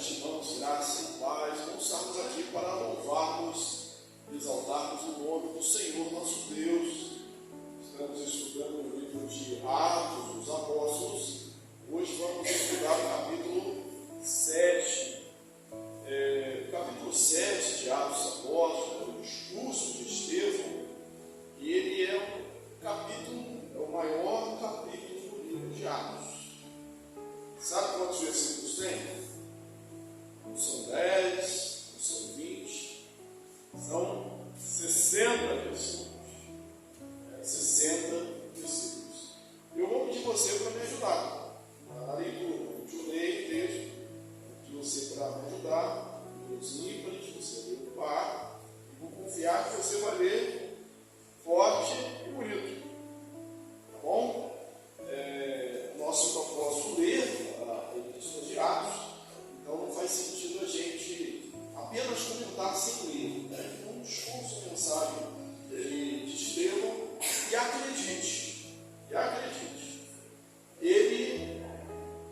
noite, irmãos, graça e paz. Vamos estarmos aqui para louvarmos e exaltarmos o nome do Senhor nosso Deus. Estamos estudando o livro de Atos dos Apóstolos. Hoje vamos estudar o capítulo 7. O capítulo 7 de Atos dos Apóstolos, o discurso de Estevão, e ele é o maior capítulo do livro de Atos. Sabe quantos versículos tem? Não são 10, não são 20, são 60 versículos. 60 versículos. Eu vou pedir você para me ajudar na leitura. Eu leio o texto, que você para me ajudar, os ímpares, você lê o par, e vou confiar que você vai ler forte e bonito. Tá bom? Nosso propósito ler a Epístola de Atos, então não faz sentido a gente apenas comentar sem ler. Vamos ouça a mensagem de Estevão e acredite, ele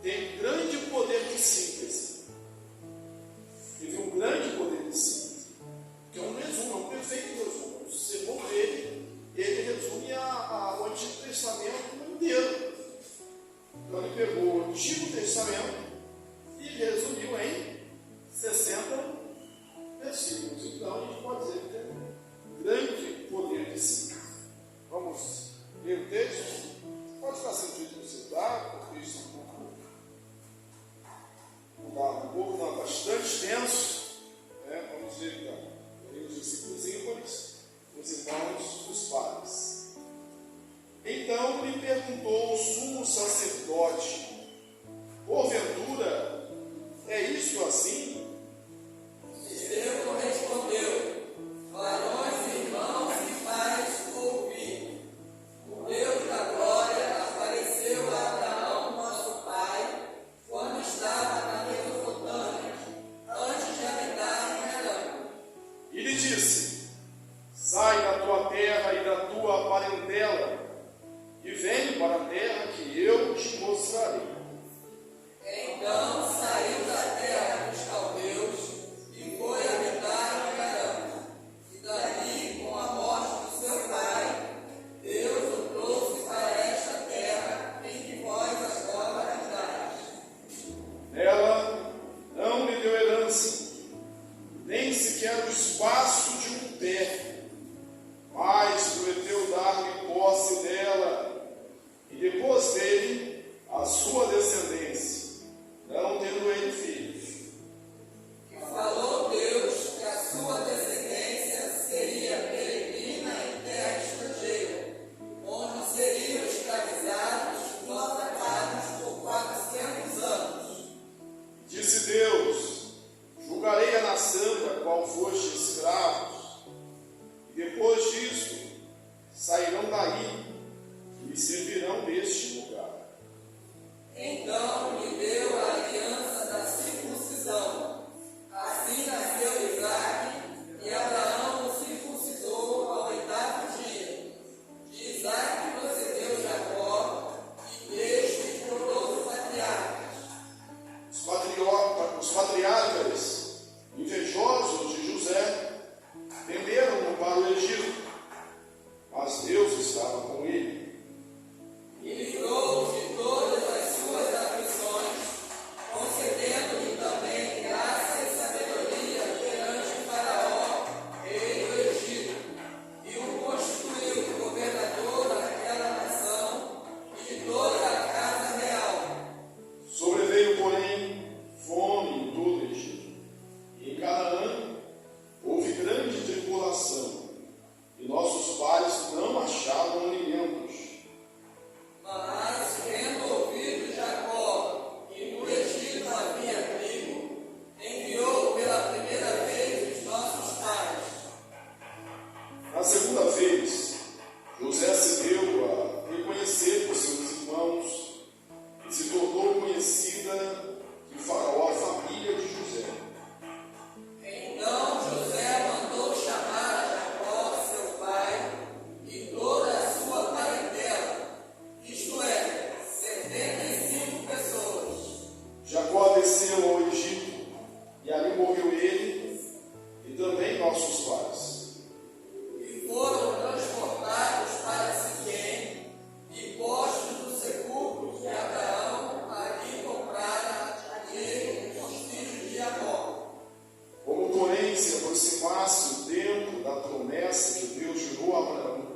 tem grande poder de síntese. Teve um grande poder de síntese, que é um resumo, é um perfeito resumo. O sermão dele, ele resume o Antigo Testamento inteiro. Então ele pegou o Antigo Testamento e resumiu em 60 versículos. Então a gente pode dizer que tem um grande poder de síntese. Vamos ler o texto? Pode ficar sentido você dar, porque isso é bastante tenso. Vamos ver então. Ler os versículos ímpares, os irmãos dos pares. Então lhe perguntou o sumo sacerdote: porventura é isso assim? Estevão respondeu: varões, irmãos e pais, ouvi. O Deus da glória apareceu a Abraão, nosso pai, quando estava na Mesopotâmia, antes de habitar em Harã. E lhe disse: sai da tua terra e da tua parentela, e vem para a terra que eu te mostrarei. Então saiu da terra dos caldeus e foi habitar em Harã. E dali, com a morte do seu pai, Deus o trouxe para esta terra em que vós agora habitais. Ela não lhe deu herança, nem sequer o espaço de um pé, mas prometeu dar-lhe posse dela, e depois dele a sua descendência, não tendo ele filhos. E falou Deus que a sua descendência seria peregrina em terra estrangeira, onde seriam escravizados e maltratados por 400 anos. Disse Deus: julgarei a nação da qual foste escravos, e depois disso sairão daí e servirão neste lugar. Então lhe deu a aliança da circuncisão. Assim nasceu Isaque, e Abraão o circuncidou ao 8º dia. De Isaque procedeu Jacó, e deste os patriarcas. Os patriarcas, invejosos de José, venderam-no para o Egito, mas Deus estava com ele. E livrou-o de todas as suas aflições, concedendo-lhe também graça e sabedoria perante Faraó, rei do Egito, e o constituiu governador daquela nação e de toda a casa real. Sobreveio, porém, fome em todo o Egito, e em Canaã houve grande tribulação, e nossos pais não achavam alimentos. Mas, tendo ouvido Jacó que no Egito havia trigo, enviou pela primeira vez os nossos pais. Na segunda vez, José se deu a reconhecer por seus irmãos e se tornou conhecida de Faraó a família de José. Então José mandou chamar a Jacó, seu pai, e toda a sua parentela, isto é, 75 pessoas. Jacó desceu ao Egito e ali morreu ele e também nossos pais. E foram transportados para Siquém e postos no sepulcro que Abraão ali comprara a ele os filhos de Jacó. Como, porém, se aproximasse o tempo da promessa que Deus jurou a Abraão,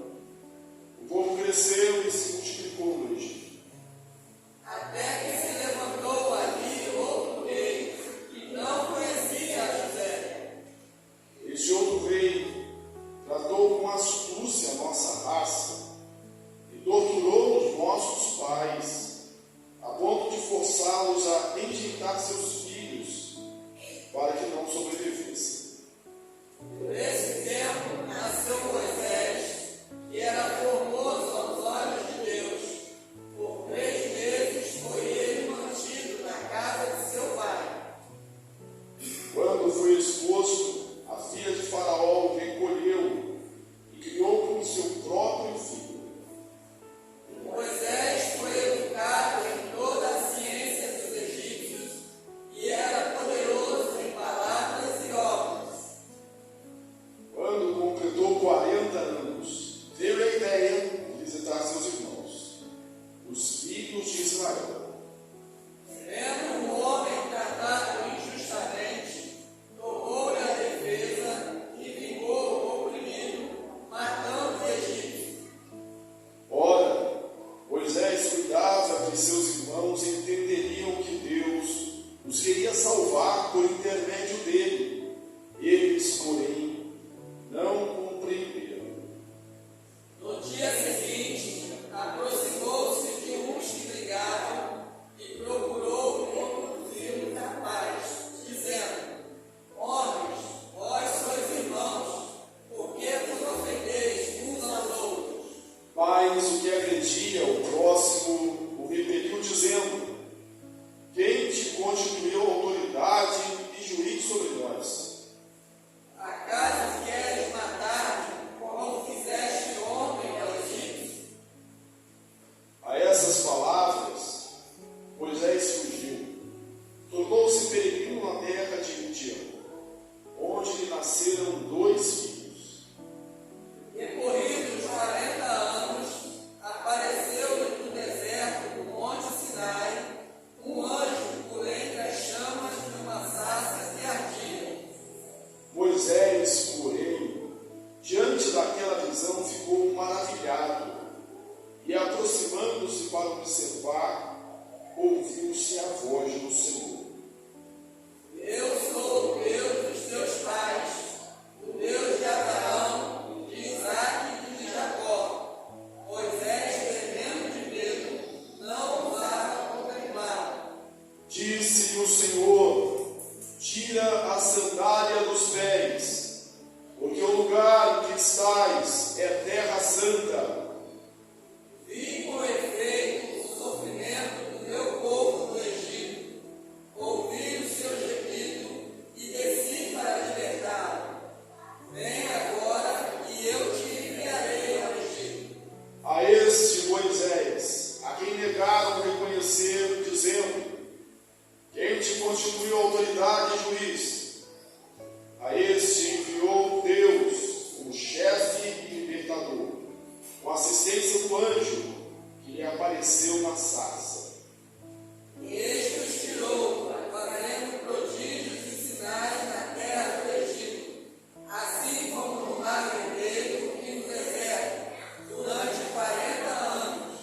o povo cresceu e se multiplicou no Egito. Até que se levantou ali outro rei que não conhecia José. Este outro rei tratou com astúcia a nossa raça e torturou os nossos pais, a ponto de forçá-los a enjeitar seus filhos para que não sobrevivessem. Nesse tempo nasceu Moisés, que era formoso aos olhos de Deus. Por 3 meses foi ele mantido na casa de seu pai. Quando foi exposto, a filha de Faraó o recolheu e criou como seu próprio filho. Moisés foi educado em toda a ciência dos egípcios e era poderoso em palavras e obras. Quando completou 40 anos, teve a ideia de visitar seus irmãos, os filhos de Israel. Vendo um homem tratado injustamente, tomou-lhe a defesa e vingou o oprimido, matando o egípcio. Ora, Moisés cuidava que seus irmãos entenderiam que Deus os queria salvar por intermédio dele. Eles, porém, não compreenderam. No dia seguinte, aproximou-se de uns que brigavam e procurou conduzi-los à paz, dizendo: Homens, vós sois irmãos, por que vos ofendeis uns aos outros? Mas o que agredia o próximo o repeliu, dizendo: Quem te constituiu autoridade e juiz sobre nós? Acaso queres matar-me, como fizeste ontem ao egípcio? A essas palavras, Moisés fugiu. Tornou-se peregrino na terra de Midian, onde lhe nasceram 2 filhos. Decorridos 40 anos, apareceu-lhe no deserto do Monte Sinai um anjo por entre as chamas de uma sarça que ardia. Moisés, porém, diante daquela visão, ficou maravilhado e, aproximando-se para observar, ouviu-se a voz do Senhor. Eu sou o Deus dos teus pais, o Deus de Abraão, de Isaque e de Jacó. Moisés, tremendo de medo, não ousava contemplá-lo. Disse o Senhor: Tira a sandália dos pés, porque o lugar em que estás é terra santa. Vi com efeito o sofrimento do meu povo do Egito, ouvi o seu gemido e desci para libertá-lo. Vem agora e eu te enviarei ao Egito. A este Moisés, a quem negaram reconhecer, dizendo: Quem te constituiu autoridade e juiz? A este enviou Deus, o chefe e libertador, com assistência do anjo que lhe apareceu na sarça. E este os tirou, fazendo prodígios e sinais na terra do Egito, assim como no mar vermelho e no deserto, durante 40 anos.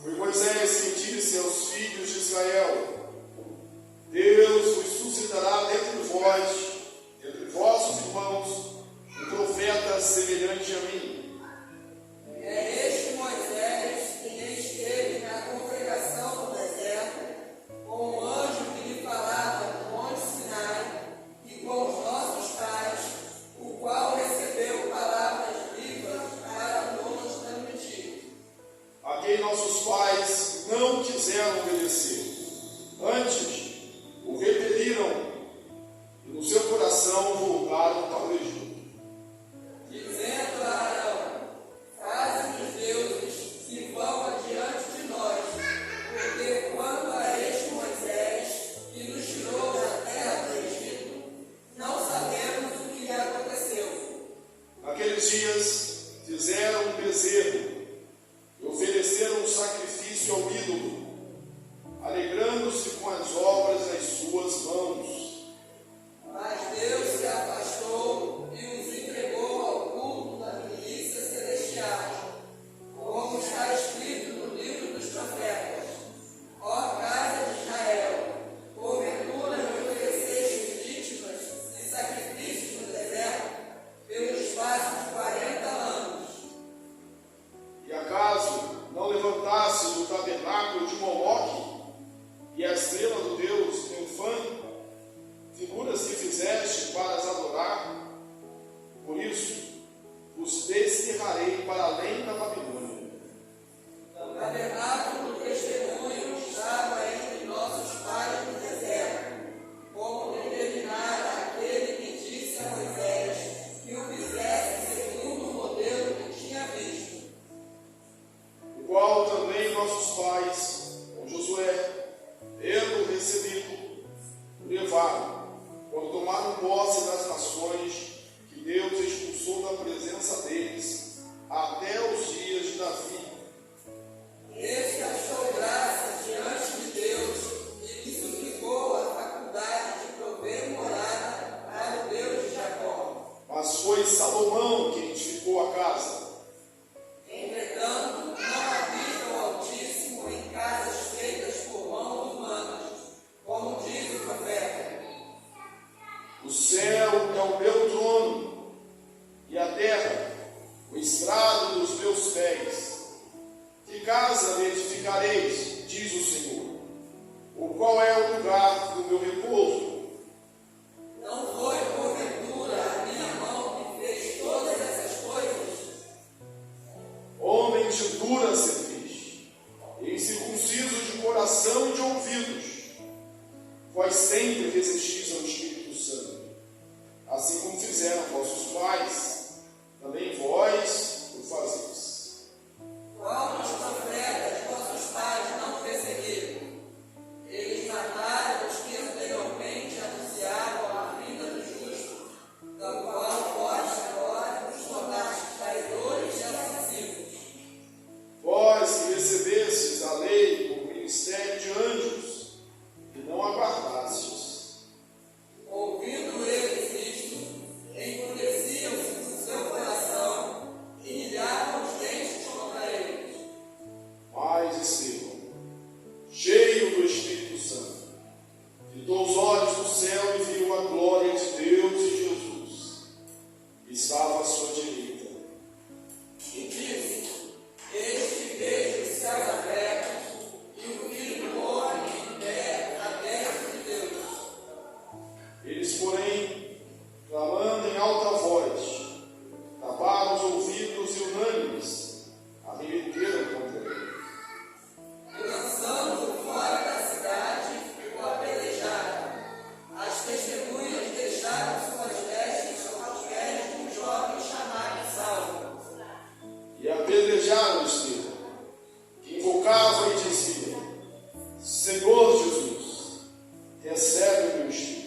Foi Moisés quem disse aos filhos de Israel: Deus vos suscitará dentre vossos irmãos, um profeta semelhante a mim. É este Moisés que esteve na conferência Naqueles dias fizeram um bezerro e ofereceram um sacrifício ao ídolo, alegrando-se com as obras das suas mãos. Mas Deus se afastou e os entregou ao culto da milícia celestial, como está escrito no livro dos profetas: ó casa de Israel, porventura me ofereceste vítimas e sacrifícios no deserto, pelo espaço de 40 anos. E acaso não levantasse no tabernáculo de Moloque e a estrela do Deus Enfã, figuras que fizeste para as adorar? Por isso, os desterrarei para além da Babilônia. O tabernáculo do testemunho estava entre nossos pais no deserto, como determinara aquele que disse a Moisés que o fizesse segundo o modelo que tinha visto. Igual também nossos pais, com Josué, tendo recebido, o levaram, quando tomaram posse das nações que Deus expulsou da presença deles, até os dias de Davi. Este achou graça diante de Deus e lhe suplicou a faculdade de prover morada para o Deus de Jacó. Mas foi Salomão que edificou a casa. Entretanto, não habita o Altíssimo em casas feitas por mãos humanas, como diz o profeta. O céu é o meu trono, e a terra, o estrado dos meus pés. Que casa me edificareis, diz o Senhor? O qual é o lugar do meu repouso? Não foi porventura a minha mão que fez todas essas coisas? Homem de dura cerviz, incircunciso de coração e de ouvidos, vós sempre resistis ao Espírito Santo, assim como fizeram vossos pais, também vós o fazeis. Qual dos profetas vossos pais não perseguiram? Eles mataram os que anteriormente anunciavam a vinda do justo, da qual vós agora nos tornastes traidores e assassinos. Vós que recebestes a lei por ministério de anjos, e não aguardastes. Ouvindo eles isto, enfureciam-se no seu coração e milhavam os dentes contra eles. Mas Estevão, cheio do Espírito Santo, fitou os olhos no céu e viu a glória de Deus e Jesus, que estava à sua direita. E disse: eis que vejo os céus abertos e o Filho do Homem em pé à destra de Deus. Eles, porém, clamando em alta voz, taparam os ouvidos e unânimes, arremeteram contra ele. E lançando-o fora da cidade, o apedrejaram. As testemunhas deixaram suas vestes aos pés de um jovem chamado Saulo. E apedrejaram Estevão, que invocava e dizia: Senhor Jesus, recebe o meu espírito.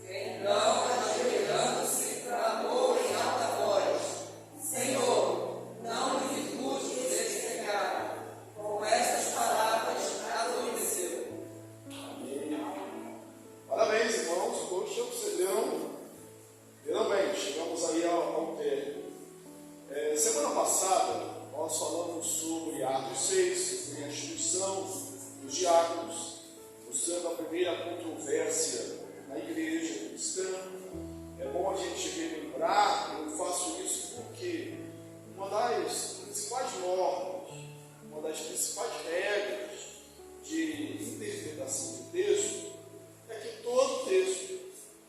Então, ajoelhando-se, clamou em alta voz: Senhor, não me imputes deste pecado. Com estas palavras, adormeceu. Parabéns, irmãos, poxa, vocês viram bem, chegamos aí ao término. Semana passada, nós falamos sobre Atos 6, que foi a instituição dos diáconos, mostrando a primeira controvérsia na igreja cristã. É bom a gente relembrar, eu faço isso porque uma das principais normas, uma das principais regras de interpretação do texto é que todo texto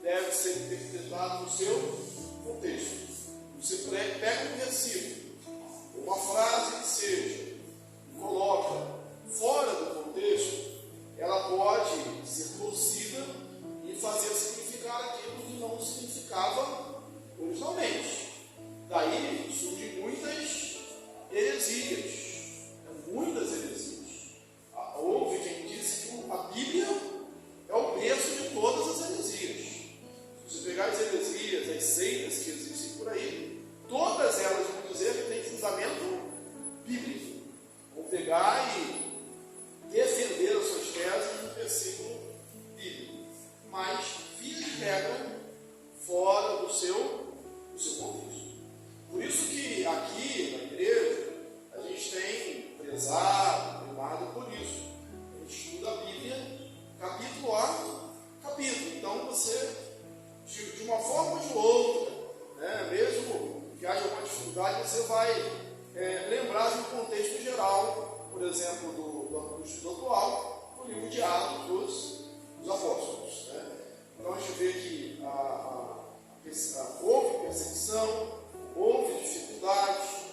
deve ser interpretado no seu contexto. Você pega um versículo, uma frase que seja, e coloca fora do contexto, ela pode ser torcida e fazer significar aquilo que não significava originalmente. Daí surgem muitas heresias. Houve quem disse que a Bíblia uma forma ou de outra, né? Mesmo que haja uma dificuldade, você vai lembrar de um contexto geral, por exemplo, do estudo atual, do livro de Atos dos Apóstolos. Né? Então a gente vê que houve perseguição, houve dificuldades,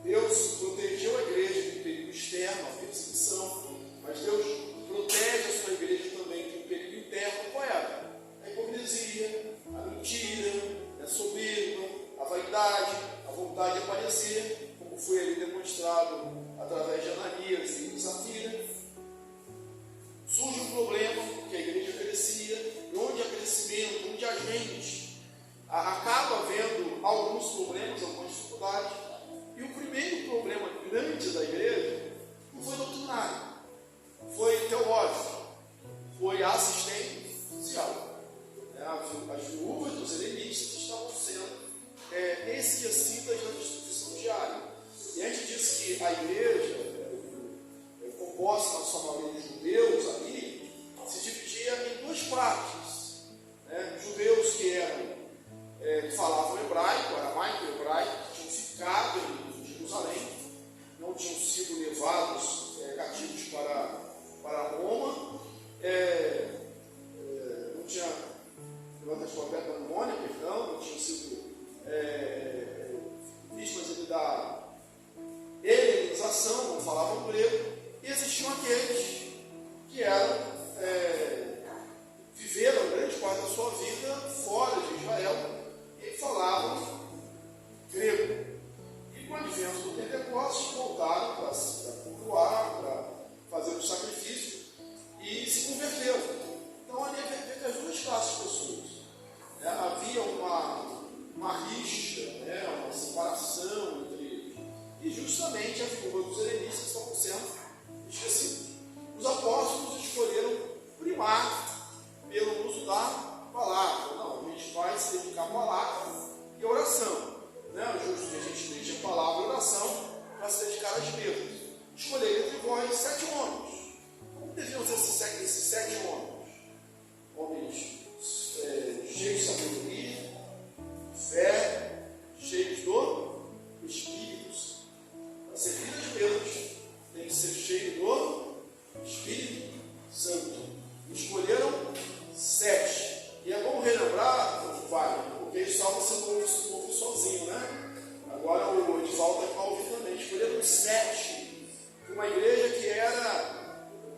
Deus protegeu a igreja do perigo externo, a perseguição, mas Deus protege a sua igreja também de um perigo interno. Qual é? A hipocrisia, a mentira, a soberba, a vaidade, a vontade de aparecer, como foi ali demonstrado através de Ananias e Safira. Surge um problema que a igreja crescia, e onde há crescimento, onde a gente acaba vendo alguns problemas, algumas dificuldades. E o primeiro problema grande da igreja não foi doutrinário, foi teológico, foi assistencial. As viúvas dos helenistas estavam sendo esquecidas da distribuição diária. E a gente disse que a igreja, composta na sua maioria de judeus ali, se dividia em duas partes. Judeus que falavam hebraico, aramaico e hebraico, que tinham ficado em Jerusalém, não tinham sido levados cativos para Roma, não tinha levantado de profeta da Babilônia, perdão, não tinham sido vítimas da helenização, não falavam grego, e existiam aqueles que viveram grande parte da sua vida fora de Israel e falavam grego. E com o advento do Pentecostes, voltaram para cultuar, para fazer o sacrifício e se converteram. Então ali havia as duas classes de pessoas. Havia uma rixa, uma separação entre eles. E justamente as viúvas dos helenistas estavam sendo esquecidas. Os apóstolos escolheram primar pelo uso da palavra. Não, a gente vai se dedicar à palavra e à oração. Justo que a gente deixe a palavra e a oração para se dedicar às mesmas. Escolheram entre vós 7 homens. Como deviam ser esses 7 homens? Homens cheios de sabedoria, fé, cheios do Espírito. Para servir as mesmas, tem que ser cheio do Espírito Santo. Escolheram 7. E é bom relembrar, porque isso só você não ouve sozinho, né? Agora o Edivaldo está para ouvir também. Escolheram 7. Uma igreja que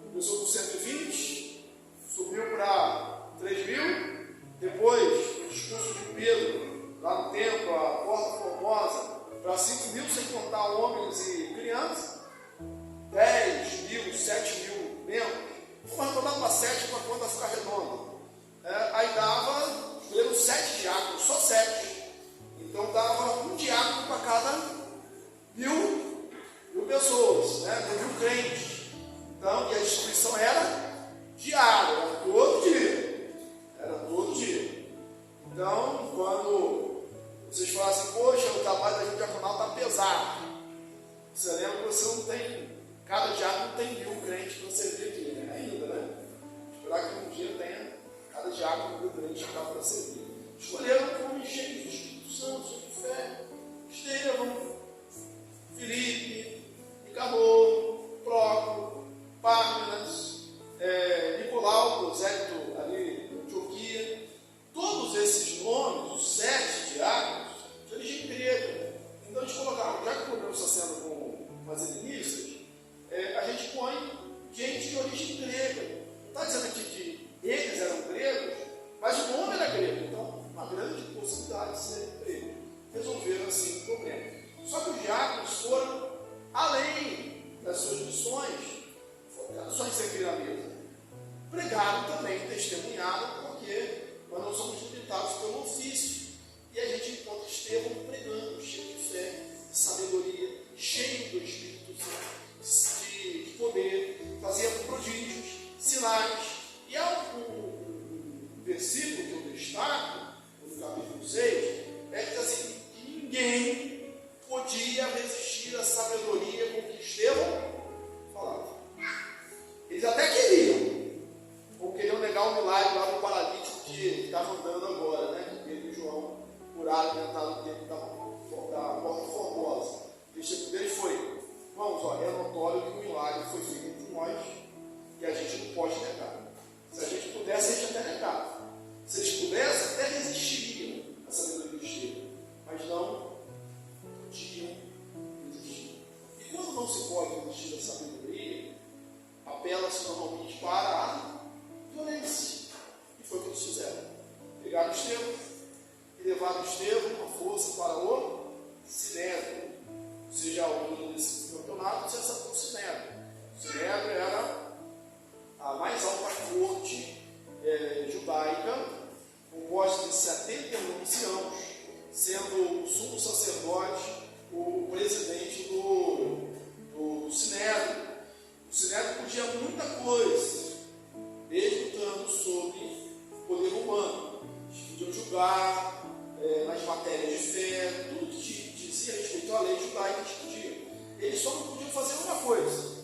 começou com 120, subiu para 3.000. Depois, o discurso de Pedro, lá no templo, a Porta Formosa, para 5.000, sem contar homens e crianças. 10.000, 7.000 membros. Vamos arredondar para 7 para a conta ficar redonda. Aí escolheram 7 diáconos, só 7. Então dava um diácono para cada 1.000 pessoas, 1.000 crentes. Então, e a distribuição era diária, era todo dia. Então, quando vocês falam assim, poxa, o trabalho da gente diaconal está pesado, você lembra que você não tem, cada diácono tem 1.000 crentes para servir aqui, né? Ainda, né? Esperar que um dia tenha cada diácono 1.000 crentes para servir. Escolheram homens cheios do Espírito Santo, cheios de fé. Estevão, Filipe, Nicanor, Prócoro, Pármenas, Nicolau, prosélito ali de Antioquia. Todos esses nomes, os 7 diáconos, de origem grega. Então a gente colocaram, já que o problema está sendo com as helenistas, a gente põe gente de origem grega. Está dizendo aqui que eles eram gregos, mas o nome era grego. Então, uma grande possibilidade de ser grego. Resolveram assim o problema. Só que os diáconos foram além das suas missões, foram só em servir a mesa. Pregaram também, testemunharam, porque nós não somos limitados pelo ofício. E a gente encontra Estevão pregando, cheio de fé, de sabedoria, cheio do Espírito Santo, de poder, fazia prodígios, sinais. E há um versículo que eu destaco, no capítulo 6, que diz assim, que ninguém podia resistir à sabedoria com que Estevão falava. Eles até queriam, ou queriam negar o milagre lá do paralítico que estava andando agora, né? Que curar, alimentar o tempo da porta formosa. O testemunho dele foi: irmãos, ó, é notório que o milagre foi feito entre nós e a gente não pode negar. Se a gente pudesse, a gente até negava. Se eles pudessem, até resistiriam à sabedoria do Estevão, mas não tinham resistido. E quando não se pode resistir à sabedoria, apela-se normalmente para a violência. E foi o que eles fizeram. Pegaram Estevão e levaram Estevão com força para o Sinédrio. Seja ao nível desse campeonato, você sabe o Sinédrio. O Sinédrio era a mais alta corte judaica, composta de 71 anciãos, sendo o sumo sacerdote o presidente do Sinédrio. O Sinédrio podia muita coisa, mesmo estando sob o poder humano. Eles podiam julgar nas matérias de fé, tudo que dizia respeito à lei judaica eles podiam. Eles só não podiam fazer uma coisa: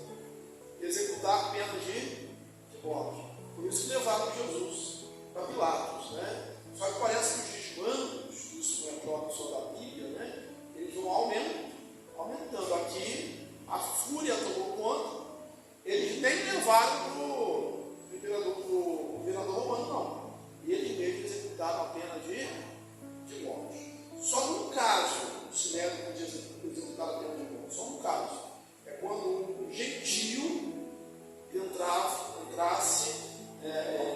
executar pena de morte. Por isso que levaram Jesus para Pilatos, né? Só que parece que os desmandos, isso não é próprio só da Bíblia, né? Eles vão aumentando. Aqui a fúria tomou conta. Eles nem levaram para o governador romano, não. E eles mesmos executaram a pena de morte. Só num caso o Sinédrio podia executar a pena de morte. Só num caso. É quando um gentio entrasse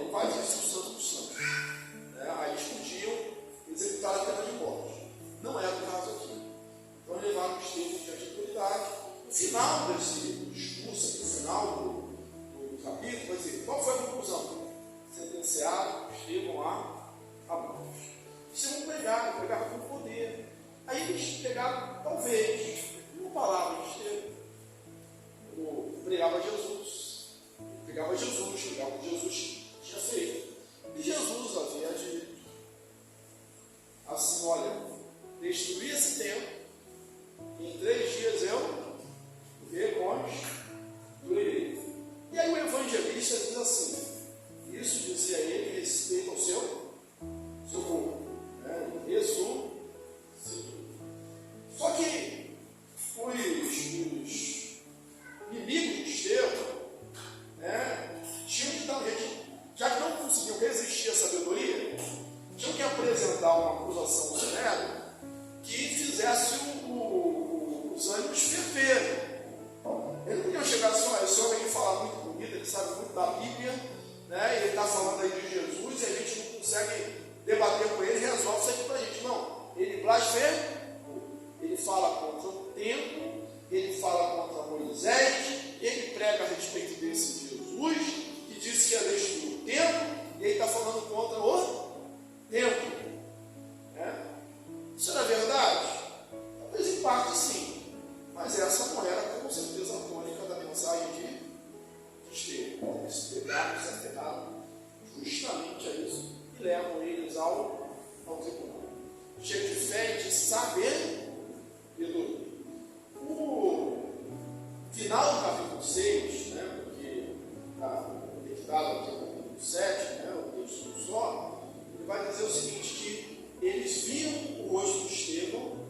invadisse o Santo dos Santos. Aí eles podiam executar a pena de morte. Não era o caso aqui. Então levaram Estevão diante da autoridade. No final desse discurso, aqui, no final do capítulo, vai dizer: qual foi a conclusão? Sentenciaram Estevão à morte. Estevão pregaram com poder. Aí eles pegaram, talvez, uma palavra de Estevão, pregava Jesus. Pegava o que Jesus tinha feito. E Jesus havia dito assim: olha, destruí esse templo, e em 3 dias eu reconstruirei. E aí o evangelista diz assim: isso dizia ele respeito ao seu povo, né? Ressuscitou. Só que os inimigos de Estevão, tinham que dar um jeito, já que não conseguiam resistir à sabedoria, tinham que apresentar uma acusação ao Sinédrio que fizesse os ânimos ferverem. Eles não podiam chegar assim: olha, esse homem aqui fala muito bonito, ele sabe muito da Bíblia, né? E ele está falando aí de Jesus, e a gente não consegue debater com ele, resolve isso aqui para a gente. Não, ele blasfema, ele fala contra o templo, ele fala contra Moisés, ele prega a respeito desse Jesus, que disse que ia destruir o templo, e ele está falando contra o templo. Isso era verdade? Talvez em parte sim, mas essa não era com certeza a tônica da mensagem de Estevão. Eles se pegaram, se aferraram justamente a isso e levam eles ao tribunal. Cheio de fé e de saber e do final do capítulo 6, porque está dedicado aqui ao capítulo 7, o texto só, ele vai dizer o seguinte: que eles viam o rosto de Estevão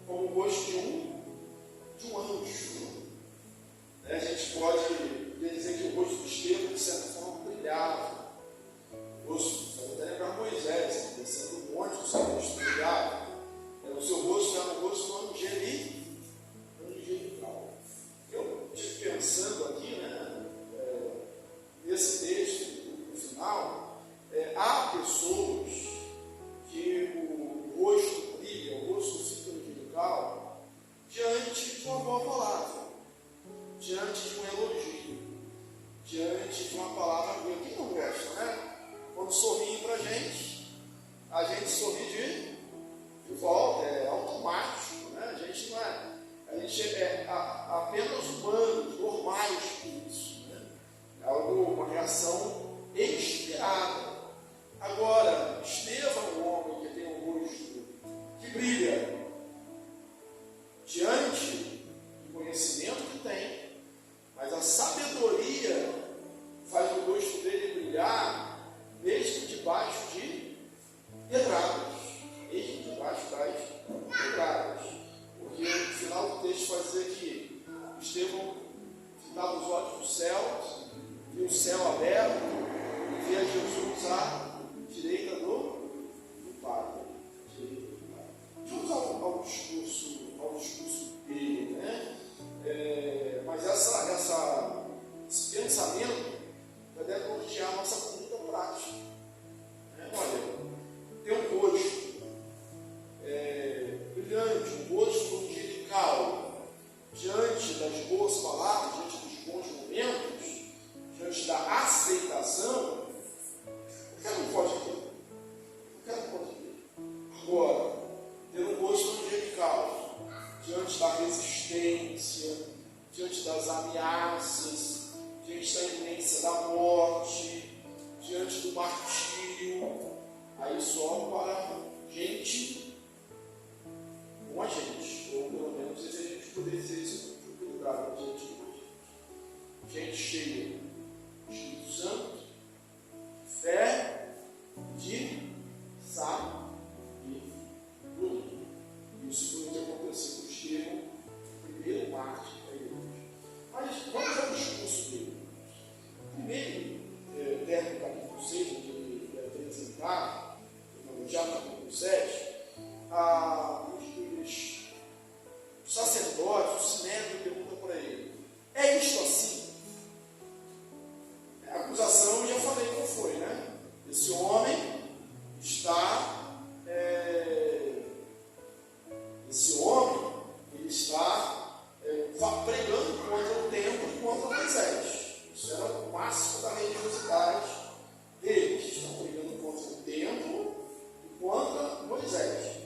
como o rosto de um anjo. A gente pode dizer que o rosto de Estevão, de certa forma, brilhava. O rosto, pode até lembrar Moisés, descendo do monte, o seu rosto brilhava. O seu rosto era o rosto angelical. Eu estive pensando aqui, nesse texto, no final, há pessoas que o rosto brilha, o rosto fica angelical, diante de uma boa palavra, diante de um elogio, diante de uma palavra boa. Quem não gosta, né? Quando sorriem para a gente sorri de volta, é automático, né? A gente não é. A gente é apenas humanos, normais com isso, né? É uma reação esperada. Agora, Estevão é um homem que tem um rosto que brilha diante do conhecimento que tem, mas a sabedoria faz o rosto dele brilhar mesmo debaixo de pedradas, mesmo céus, via o céu aberto, e via Jesus à direita do Pai. Vamos ao discurso dele, né? Mas esse pensamento vai deve nortear a nossa conduta prática. Olha, ter um rosto brilhante, um rosto angelical, diante das boas palavras, diante dos bons momentos, diante da aceitação, qualquer um pode ter. Agora, ter um rosto angelical, diante da resistência, diante das ameaças, diante da iminência da morte, diante do martírio, aí só para gente com a gente, ou pelo menos se a gente puder dizer isso com cuidado diante de Deus. Gente cheia de Espírito Santo, de fé, de sabedoria. Isso foi o que aconteceu com o Estevão, o primeiro mártir da igreja. Mas vamos ao discurso dele. Primeiro, termo do capítulo 6, que ele vai apresentar, já no capítulo 7, os sacerdotes, o sinédrio pergunta para ele: é isto assim? A acusação eu já falei qual foi, né? Esse homem está pregando contra o templo e contra Moisés. Isso era o máximo da religiosidade deles. Estão pregando contra o templo e contra Moisés.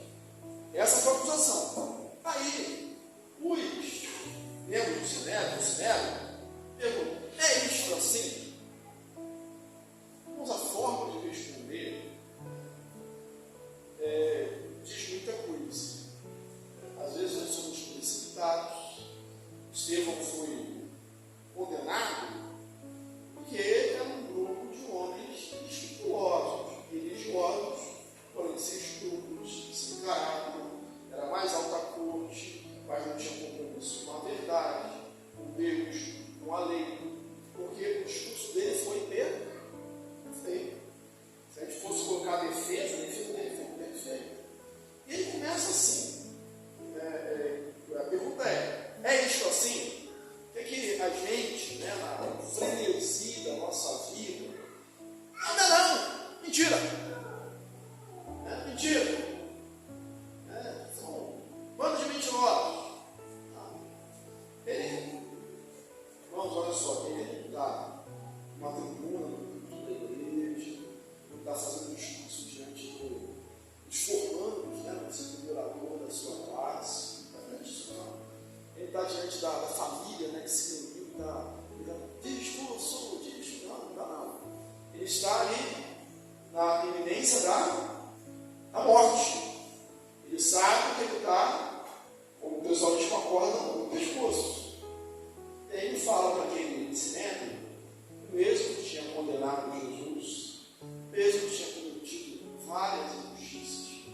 Essa foi a acusação. Aí, os membros do Sinédrio perguntam: é isto assim? Vamos, a forma de responder diz muita coisa. Às vezes nós somos precipitados. Estevão foi condenado porque era um grupo de homens escrupulosos, religiosos, porém sem escrúpulos, sem caráter, era mais alta corte, mas não tinha compromisso com a verdade, com Deus, com a lei, porque o discurso dele foi perfeito. Se a gente fosse colocar a defesa dele foi perfeito. E ele começa assim. A pergunta é isto assim? O que a gente, na frenesi da nossa vida, não, mentira! Mentira! São um bando de mentirosos. Irmãos, olha só, ele não está numa tribuna da igreja, não está fazendo um discurso diante dos formandos, no segundo orador da sua classe. Ele está diante da família, que se reuniu, discurso, não está não. Ele está ali na iminência da morte. Ele sabe que ele está, como o pessoal diz, com a corda no pescoço. E aí ele fala para aquele sinédrio, mesmo que tinha condenado Jesus, mesmo que tinha cometido várias injustiças,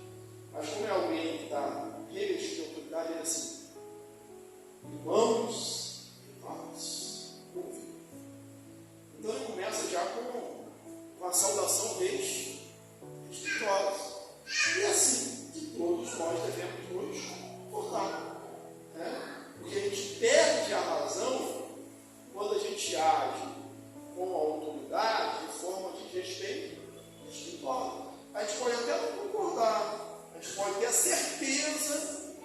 mas como é alguém que está revestido de autoridade, ele é assim: irmãos e irmãs, ouve. Então ele começa já com uma saudação respeitosa. E assim que todos nós devemos nos portar. Porque a gente perde a razão quando a gente age com a autoridade de forma de respeito respeitosa. A gente pode até não concordar, a gente pode ter a certeza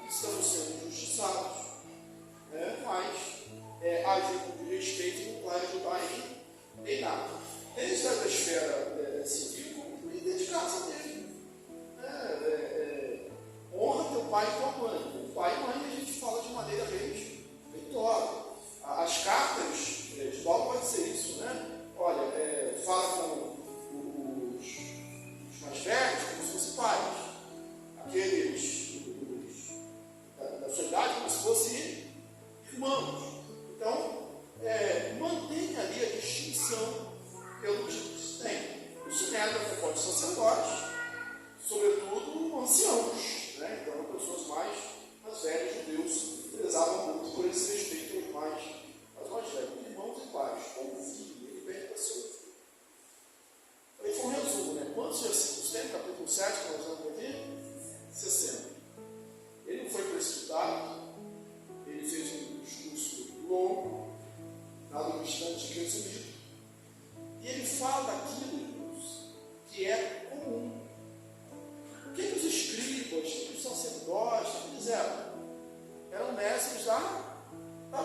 que estamos sendo injustiçados. Mas agir com respeito não vai ajudar em nada. Desde a esfera civil e dentro de casa mesmo. Honra teu pai e tua mãe. O pai e mãe a gente fala de maneira respeitosa. As cartas de Paulo pode ser isso, né? Olha, fala com os mais velhos como se fossem pais. Aqueles da sua idade como se fossem irmãos. Então, mantenha ali a distinção pelo título que se tem. O sinédrio pode ser sacerdotes, sobretudo anciãos. Então, pessoas mais velhas, judeus, prezavam muito por esse respeito aos mais velhos, irmãos e pais. Quantos versículos tem? Capítulo 7, que nós vamos ver? 60. Ele não foi precipitado, ele fez um discurso longo, nada obstante resumido, e ele fala daquilo, irmãos, que é comum. O que os escribas, o que os sacerdotes fizeram? Eram mestres da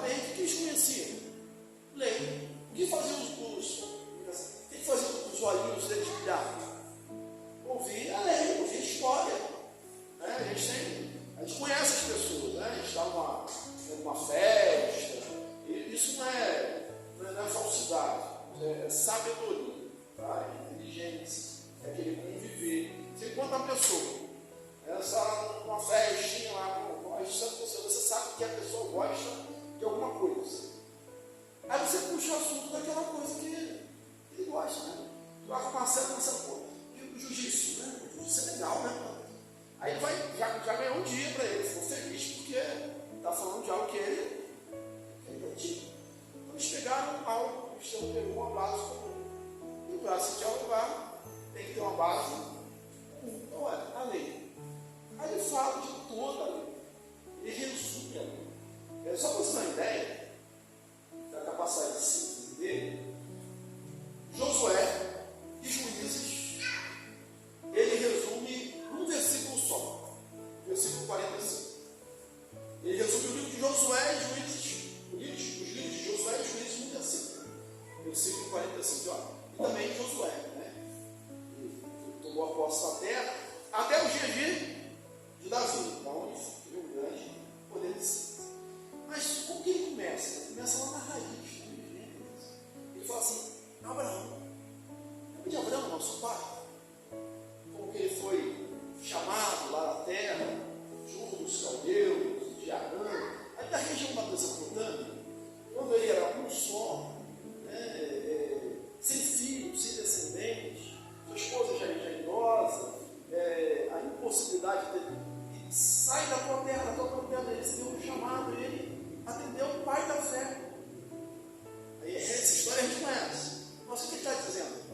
lei. O que eles conheciam? Lei. O que faziam os olhinhos deles brilhar? Ouvir a lei, ouvir a história. Né? A gente conhece as pessoas, né? A gente está numa festa. Isso não é falsidade, é sabedoria, tá? É inteligência, é aquele conviver. Você encontra uma pessoa, ela está numa festinha lá, você sabe que a pessoa gosta de alguma coisa. Aí você puxa o assunto daquela coisa que ele gosta, né? Vai com Marcelo, pô, e o jiu-jitsu, né? O jiu-jitsu é legal, né? Aí ele já ganhou um dia para ele, ficou feliz porque está falando de algo que ele pratica. Então eles pegaram algo, o Cristiano pegou uma base comum. E para se dialogar, tem que ter uma base comum. Então é a lei. Aí ele fala de toda a lei. Ele resume a lei. Só para você ter uma ideia da capacidade de síntese dele, Josué e Juízes, ele resume num versículo só, versículo 45. Ele resume o livro de Josué e Juízes, os livros de Josué e Juízes num versículo 45. Ó. E também Josué, né? Ele tomou a posse da terra até os dias de Davi. Então ele foi um grande poder de síntese. Mas como que ele começa? Ele começa lá na raiz. Né? Ele fala assim: Abraão, lembra de Abraão, nosso pai? Como que ele foi chamado lá na terra, junto dos caldeus, de Arã, aí da região da Mesopotâmia, quando ele era um só, né, sem filhos, sem descendentes, sua esposa já idosa, a impossibilidade dele, ele sai da tua terra, ele recebeu um chamado, ele atendeu o pai da fé. Aí, essa história a gente conhece. Mas o que ele está dizendo?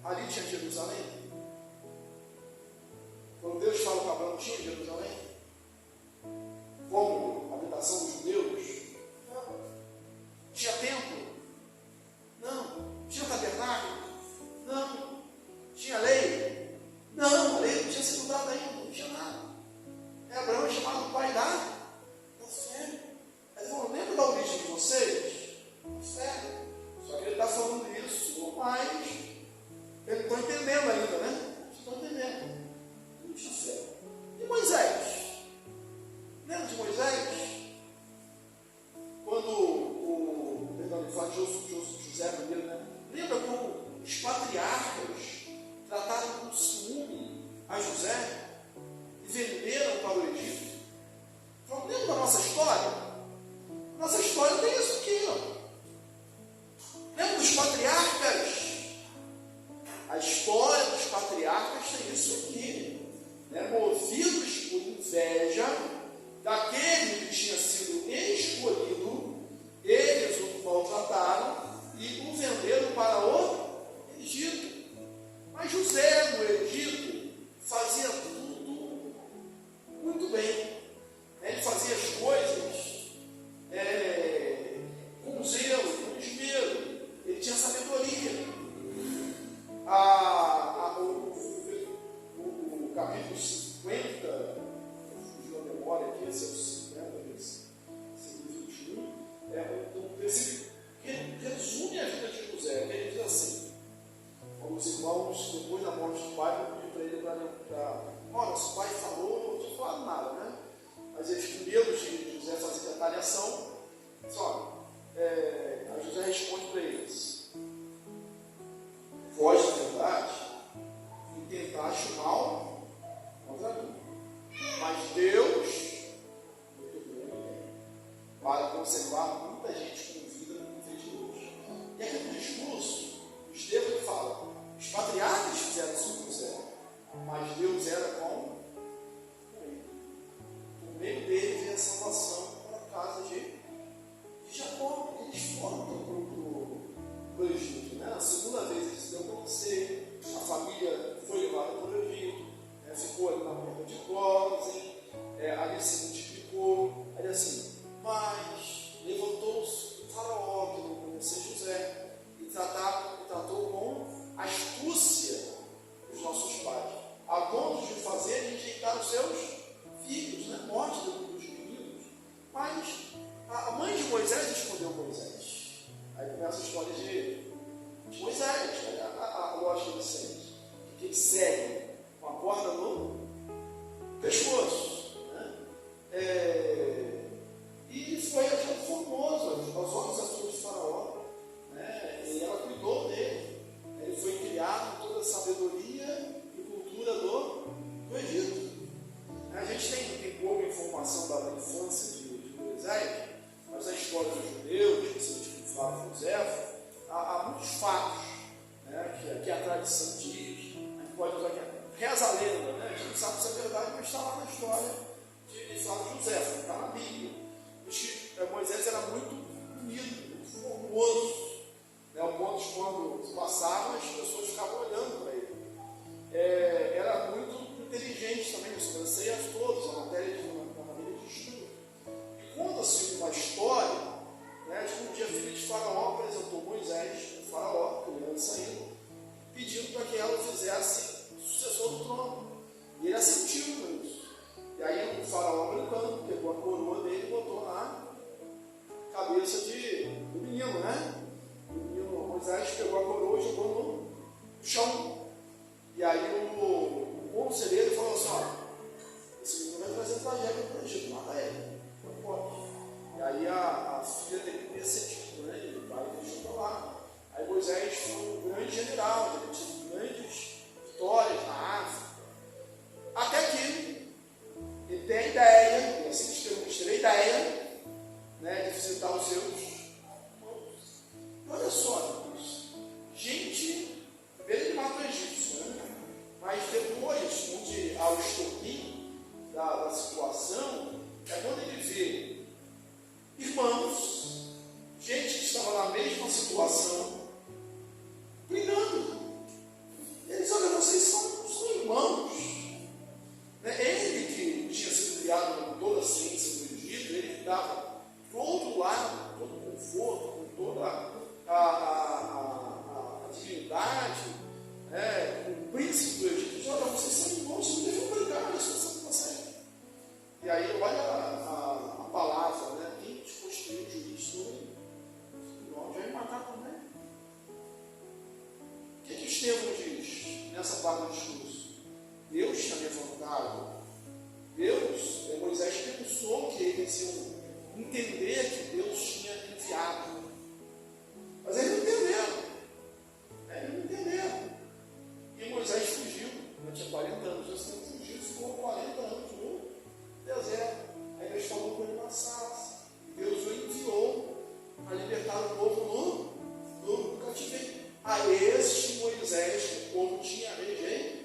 Ali tinha Jerusalém. Quando Deus fala para Abraão, tinha Jerusalém como habitação dos judeus? Não. Tinha templo? Não. Tinha tabernáculo? Não. Tinha lei? Não, a lei não tinha sido dada ainda, não tinha nada. Abraão é chamado pai da fé. Ele falou: lembra da origem de vocês? Fé. Só que ele está falando isso, mas ele não está entendendo ainda, né? Não está entendendo. Não tinha fé. E Moisés? Lembra de Moisés? Quando ele fala de José primeiro, né? Lembra como os patriarcas trataram com ciúme a José e venderam para o Egito? Então, lembra da nossa história? Nossa história tem isso aqui, ó. Lembra dos patriarcas? A história dos patriarcas tem isso aqui. Né? Movidos por inveja daquele que tinha sido escolhido, eles o maltrataram e o venderam para o Egito. Mas José, no Egito, fazia tudo muito bem. Ele fazia as coisas com zelo, com esmero. Ele tinha sabedoria. O capítulo 50, fugiu a memória aqui, esse é o 50, esse 21, um versículo que resume a vida de José. Ele diz assim: os irmãos, depois da morte do pai, vão pedir para ele nosso pai falou, não tinha falado nada, né? Mas eles, com medo de José fazer retaliação, disse: olha, a José responde para eles: foge da verdade e tentaste o mal contra mim, mas Deus para conservar muita gente com vida no dia de hoje. E aqui no discurso, Estevão fala: os patriarcas fizeram isso com José, mas Deus era com ele. Por meio dele veio a salvação para a casa de Jacó. Eles foram cego, com a corda no pescoço. E foi formoso aos olhos da filha de Faraó, né? E ela cuidou dele. Ele foi criado com toda a sabedoria e cultura do Egito. A gente tem pouca informação da infância de Moisés, mas a história dos judeus, principalmente com Flávio José, há muitos fatos, né, que a tradição diz. A gente pode usar aqui, reza a lenda, né? A gente sabe se é verdade, mas está lá na história de Flávio José, está na Bíblia. Moisés era muito bonito, muito formoso, né? O ponto de quando passavam, as pessoas ficavam olhando para ele. Era muito inteligente também, os francês todos, a matéria de estudo. E conta-se uma história, né, de que um dia a filha de Faraó apresentou Moisés, o Faraó, criança ainda, pedindo para que ela fizesse sucessor do trono. E ele assentiu com isso. E aí o Faraó, brincando, pegou a coroa dele e botou na cabeça do menino, né? O menino Moisés pegou a coroa e jogou no chão. E aí o conselheiro falou assim: olha, esse menino vai trazer tragédia para o Egito, mata ele, não pode. E aí a filha teve que ter sentido, né? Ele vai e deixou para lá. Aí Moisés foi um grande general, ele teve grandes vitórias na África. Até que ele tem a ideia, e assim que teve a ideia, né, de visitar os seus irmãos. E olha só, Deus, gente, ele mata o egípcio, né? Mas depois, onde há o estopim da situação, é quando ele vê irmãos, gente que estava na mesma situação, brigando. Eles, olha, vocês são irmãos. Né? Ele que tinha sido criado com toda a ciência do Egito, ele que dava todo lado, todo o conforto, com toda a dignidade, né? O príncipe do Egito diz: olha, vocês são irmãos, vocês não devem brigar, isso não está certo. E aí, olha a palavra, né? Quem te construiu o juízo, nós vai matar também. O que Estevão diz nessa parte do discurso? Deus tinha levantado. Moisés pensou que eles iam entender que Deus tinha enviado. Mas eles não entenderam. E Moisés fugiu. Já tinha 40 anos. Já fugiu, ficou 40 anos no deserto. Aí Deus falou com ele na sarça. E Deus o enviou para libertar o povo no cativeiro. A este Moisés que o povo tinha rejeitado.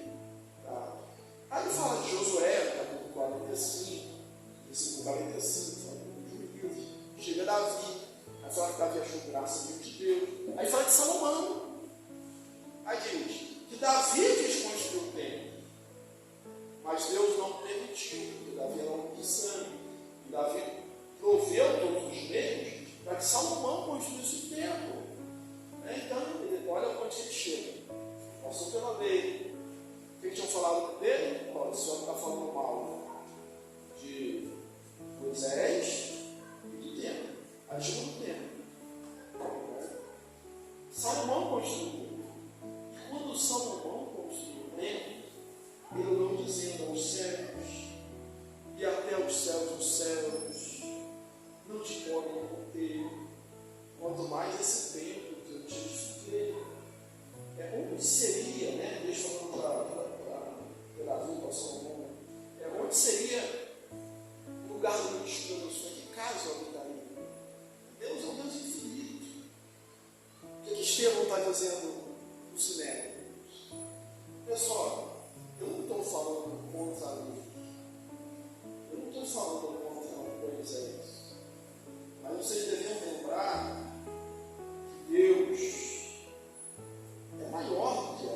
Aí ele fala de Josué, capítulo 45, versículo 45, fala de Juízo. Chega Davi, aí fala que Davi achou graça diante de Deus. Aí fala de Salomão. Aí diz que Davi quis construir o templo, mas Deus não permitiu, porque Davi era um de sangue. E Davi proveu todos os meios para que Salomão construísse o templo. Então, olha onde ele chega. Passou pela lei. O que tinham falado dele? Olha, o senhor está falando mal de Moisés e do templo. Agiu no templo. Salomão construiu. E quando Salomão construiu o templo, ele não dizendo aos céus, e até os céus dos céus não te podem conter, quanto mais esse templo que eu te edifiquei. Onde seria, né? Deixa eu falar para Davi, para Salomão, onde seria o lugar do ministro da noção? Que casa habitaria? Deus é um Deus infinito. O que Estevão está dizendo no Sinédrio? Pessoal, eu não estou falando contra a lei, eu não estou falando contra Moisés, mas vocês deveriam lembrar que Deus é maior do que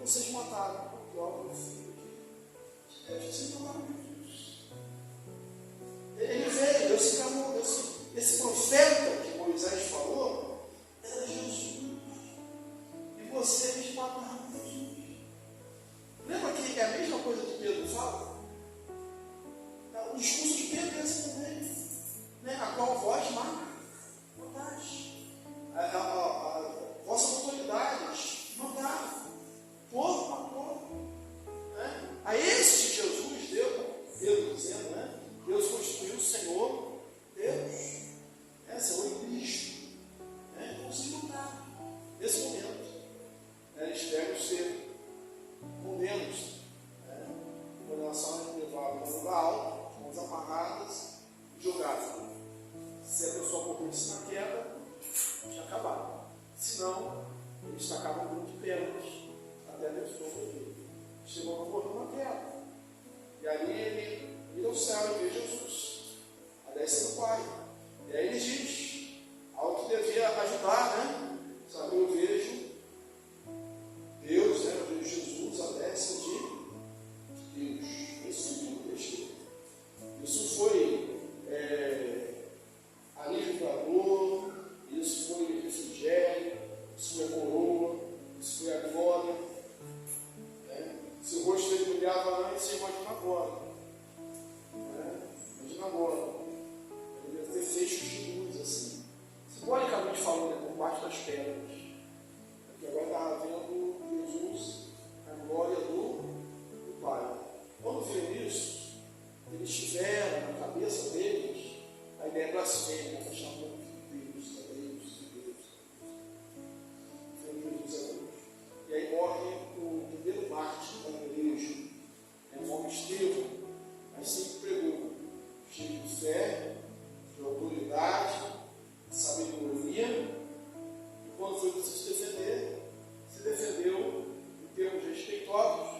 vocês mataram o próprio filho de Deus. Vocês mataram Jesus. Ele veio, Deus se encarnou. Esse profeta que Moisés falou era Jesus. E vocês mataram Jesus. Lembra que é a mesma coisa que Pedro fala? O discurso de Pedro é esse também. Né? A qual vós matais. Vossas autoridades mataram. Povo matou. Né? A esse Jesus deu, Pedro dizendo, né? Deus constituiu o Senhor Deus. Senhor em Cristo. Né? Então vocês mataram. Nesse momento, né? Eles pegam o ser, condenam-se. Né? A condenação é levada para um lugar alto, mãos amarradas e jogadas. Se a pessoa morresse na queda, tinha acabado. Se não, eles tacavam um monte de pedras até a pessoa morrer. Chegou a morrer na queda. E aí ele vira ao céu e vê Jesus. A desce do Pai. E aí ele diz algo que devia ajudar, né? Sabe, eu vejo Deus, né? Eu vejo Jesus, a desce de Deus. Isso é tudo besteira. Isso foi alívio da dor, isso foi refrigério, isso foi a coroa, isso foi a glória. Né? Se o rosto dele brilhava antes, imagina agora. Né? Imagina agora. Ele deve ter fechos de luz assim. Simbolicamente falando, né? Por baixo das pedras. Porque agora estava vendo Jesus, a glória do Pai. Quando viram isso, eles tiveram na cabeça deles a ideia blasfêmica, está chamando de Deus, E aí morre o primeiro mártir da igreja, o nome Estevão, mas sempre pregou, cheio de fé, de autoridade, de sabedoria, e quando foi preciso se defendeu em termos respeitosos,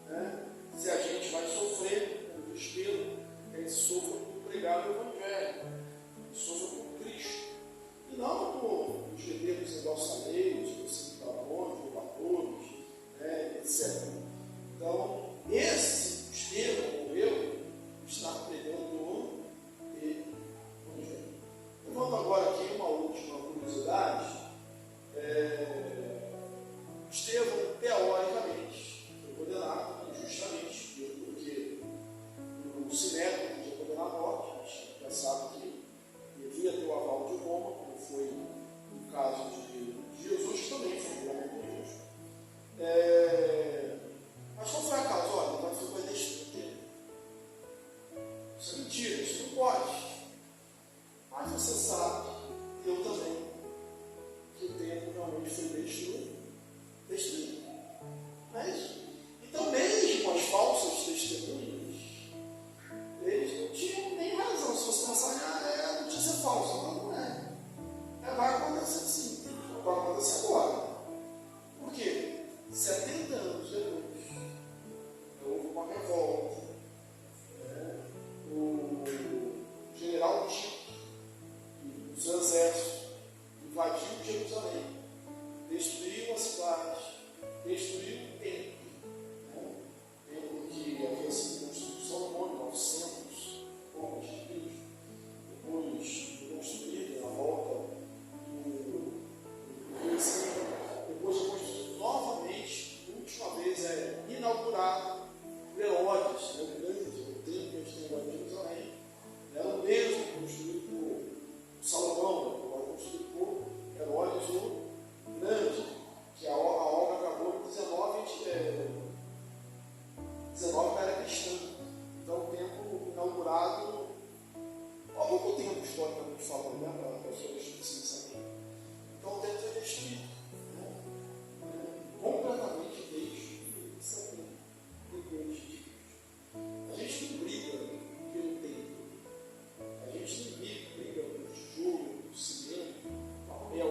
né? Se a gente vai sofrer no desespero, a gente sofra por pregar o Evangelho, a gente sofra por Cristo, e não por os guerreiros embalsameiros, os cimitarões, os batores, né, etc. Então, esse Estevão morreu, está pregando o Evangelho. Levando agora aqui uma última curiosidade, Estevão, teoricamente, foi condenado injustamente, porque o Sinédrio podia condenar a morte, mas já sabe que devia ter o aval de Roma, como foi no caso de Jesus, que também foi um homem injusto. Mas qual foi a causa? Olha, então foi destruir. Isso é mentira, isso não pode. Mas você sabe, eu também, que o templo realmente foi destruído. Não é isso? Então, mesmo as falsas testemunhas, eles não tinham nem razão. Se você pensar, a notícia é falsa, não é. Vai acontecer sim, vai acontecer agora. Por quê? 70 anos depois, houve uma revolta. O general Tito e o seu exército invadiu Jerusalém, destruiu a cidade, destruiu o templo. O templo que havia sido construído por Salomão em 900 anos de Cristo, depois foi construído na volta do depois foi construído novamente, última vez inaugurado por Herodes, o grande, o templo que a gente tem agora em Jerusalém, era o mesmo construído por Salomão, agora construído por Herodes o Grande, que a obra acabou em 19 da era cristã. Então, o templo inaugurado há pouco tempo, historicamente falando, né, para a pessoa destruir. Então, o templo foi destruído, completamente destruído. Isso é depois de Deus. A gente não briga pelo templo, a gente não briga pelo tijolo, pelo cimento, papel.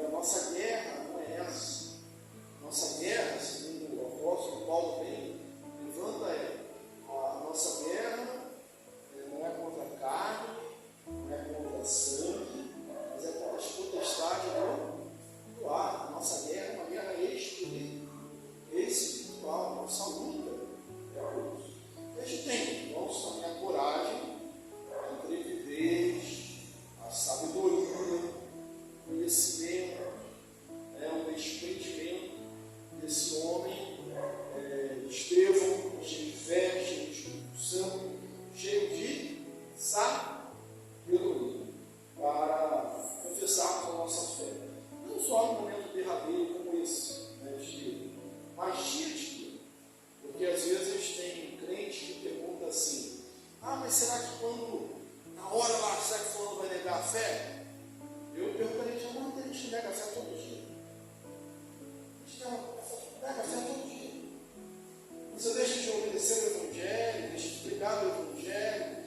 A nossa guerra não é essa. Nossa guerra, segundo o apóstolo Paulo bem levanta, a nossa guerra não é contra a carne, não é contra a mas será que quando, na hora lá, será que fulano vai negar a fé? Eu perguntaria, a gente nega a fé todo dia. A gente nega a fé todo dia. Você deixa de obedecer o Evangelho, deixa de pregar o Evangelho,